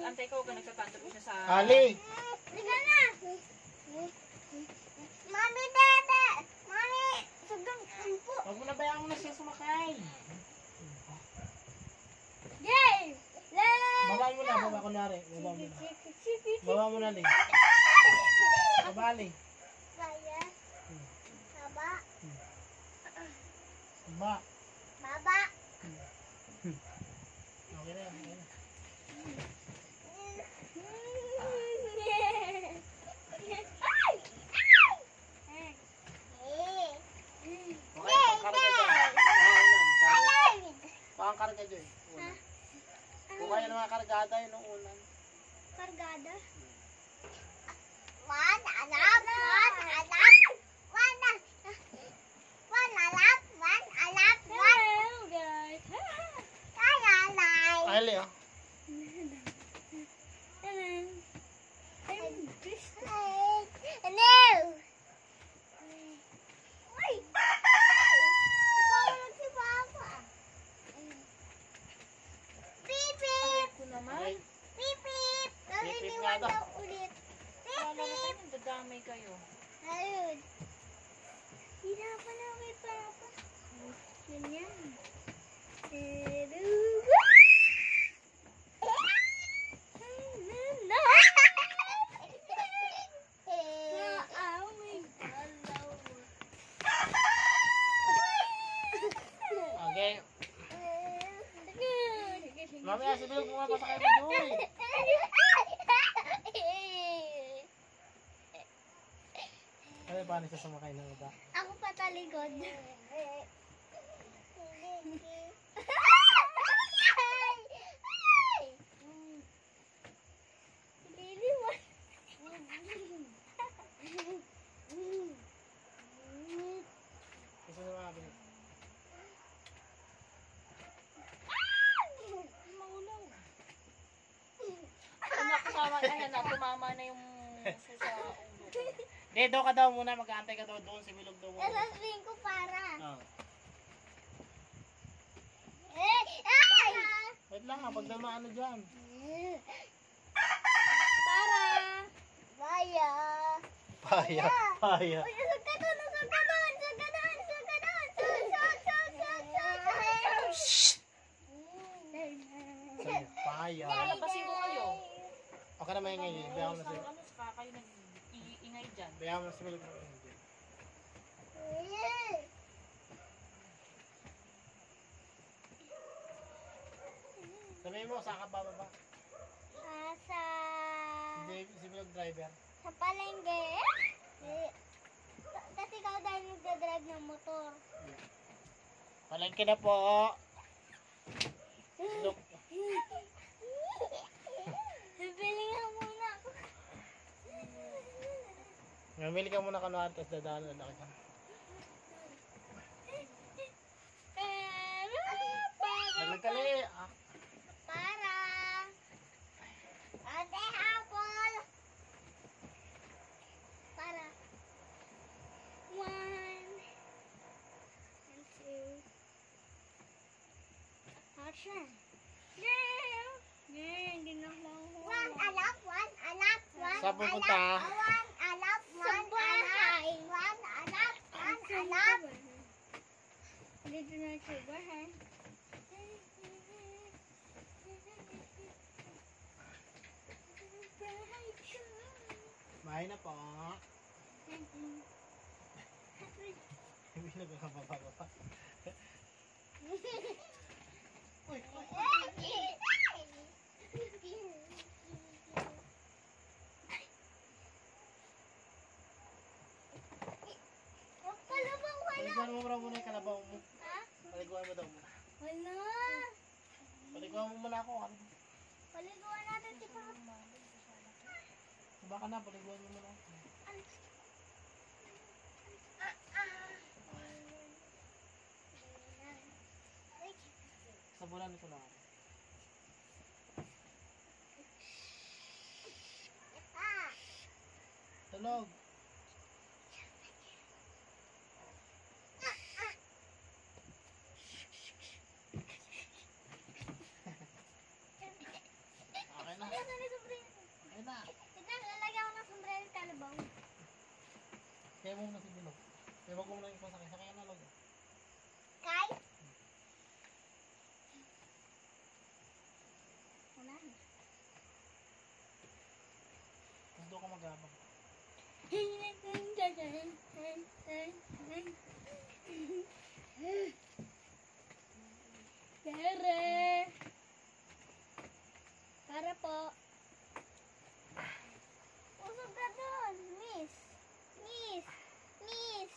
mag-antay ka, huwag ka nagtatantap siya sa... Ali! Liga na! Mami, dede! Mami! Sugang po! Huwag mo na bayaan mo na siya sumakay. Yay! Baba mo na, baba kunwari. Baba mo na. Baba mo na, Ling. Baba, Ling. Kaya? Baba? Baba. Baba? Okay na, okay na. Okay, pangkarga dyan. Pangkarga dyan. Kung kayo na mga kargada yun nung unan. Kargada? One alap, one alap, one alap, one alap, hello guys. Hi, Ali, oh. hello. Uy! Ikaw si Papa. Beep, beep. Ako naman. Okay. Beep, beep. Beep, beep Naliliwan nga daw. daw ulit. Beep, Wala na beep. kayo, dadamay kayo. Ayun. Hirapan na kay Papa. Ganyan. Okay. Mamaya si Bilog pumapasok kayo mo doon. Ano paano siya sumakay ng iba? Ako patalikod. Liliwan. Gusto na mga Bilog. Maulaw. Anak, kasama, ayan na, tumama na yung sa ulo. Hindi, doon ka daw muna. Mag-aantay ka daw doon. Si Bilog daw muna. Nasasabihin ko para. Oh. Ay! Wait lang ha. Pag naman ano dyan. Para. Baya. Paya. Paya. Uy, usog ka doon, usog ka doon, usog ka doon, usog ka doon. Paya. Labasin ko kayo. Okay na may ngayon. Bayaw mo na si Ano, saka kayo nag-iingay dyan. Bayaw mo na si Bilog. Sabihin mo, saan ka bababa? Sa Si Bilog driver. sa palengke. Kasi ikaw dahil nagdadrive ng motor. Palengke na po. Look. Bibili nga muna ako. Mamili ka muna kanuhan, tapos dadaan na laki ka. Nagkali. Para. Ate apple. Para. 1 and 2. Action. Hindi na ako mahuhuli. One alap, one. Saan pupunta? One alap, one bahay. One alap, one alap. Dito na sa bahay. Bahay na po. Hindi na ba kapapagapa? Uy, Kalabaw wala. paliguan mo muna yung kalabaw mo. Ha? Paliguan mo daw muna. Wala. Paliguan mo muna ako. Paliguan natin si Papa. Baka na, paliguan mo muna ako. Sabunan nito na ako. Tulog. Okay na. Huwag mo na yung pasakay. Sakay na lang. Kay? Wala na. Mas doon ka mag-abang. Tere! Para po. Usog ka doon, miss. Miss. Miss.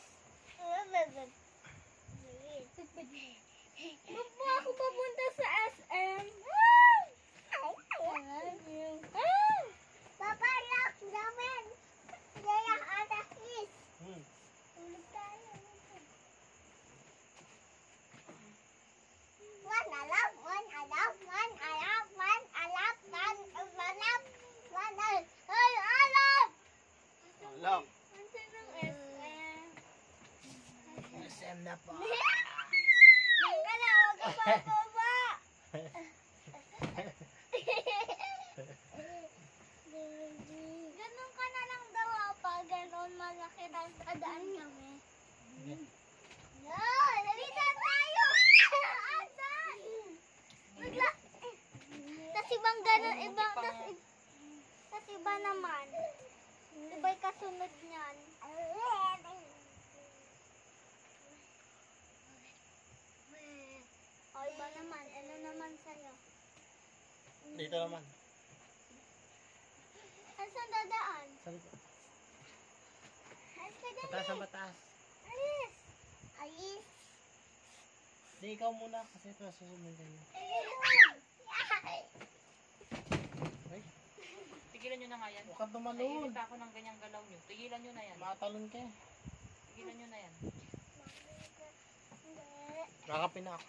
Ba't mo ako papunta sa SM? Papa, lock namin. Kaya anak is. Tulog tayo. One alap, one alap, one alap, one alap, one alap, one alap. Ay, alap! Lock. Ansan ng SM? SM na po. Yan ka na, huwag ka bababa. Ganun ka na lang daw pa, ganun malaki lang kadaan kami. No, dalitan tayo! Asan? Bigla. Tas ibang ganun, ibang, tas iba naman. Iba'y kasunod niyan. O, iba naman. Ano naman sa'yo? Dito naman. Saan dadaan? Sa likod. Alis ka dyan, Bataas ang eh. bataas. Alis. Alis. Di, ikaw muna kasi ito susunod kayo. Ay, Tigilan nyo na nga yan. huwag kang tumalon. Naiirita ako ng ganyang galaw nyo. Tigilan nyo na yan. Matalon ka eh. Tigilan nyo na yan. Kakapin na ako.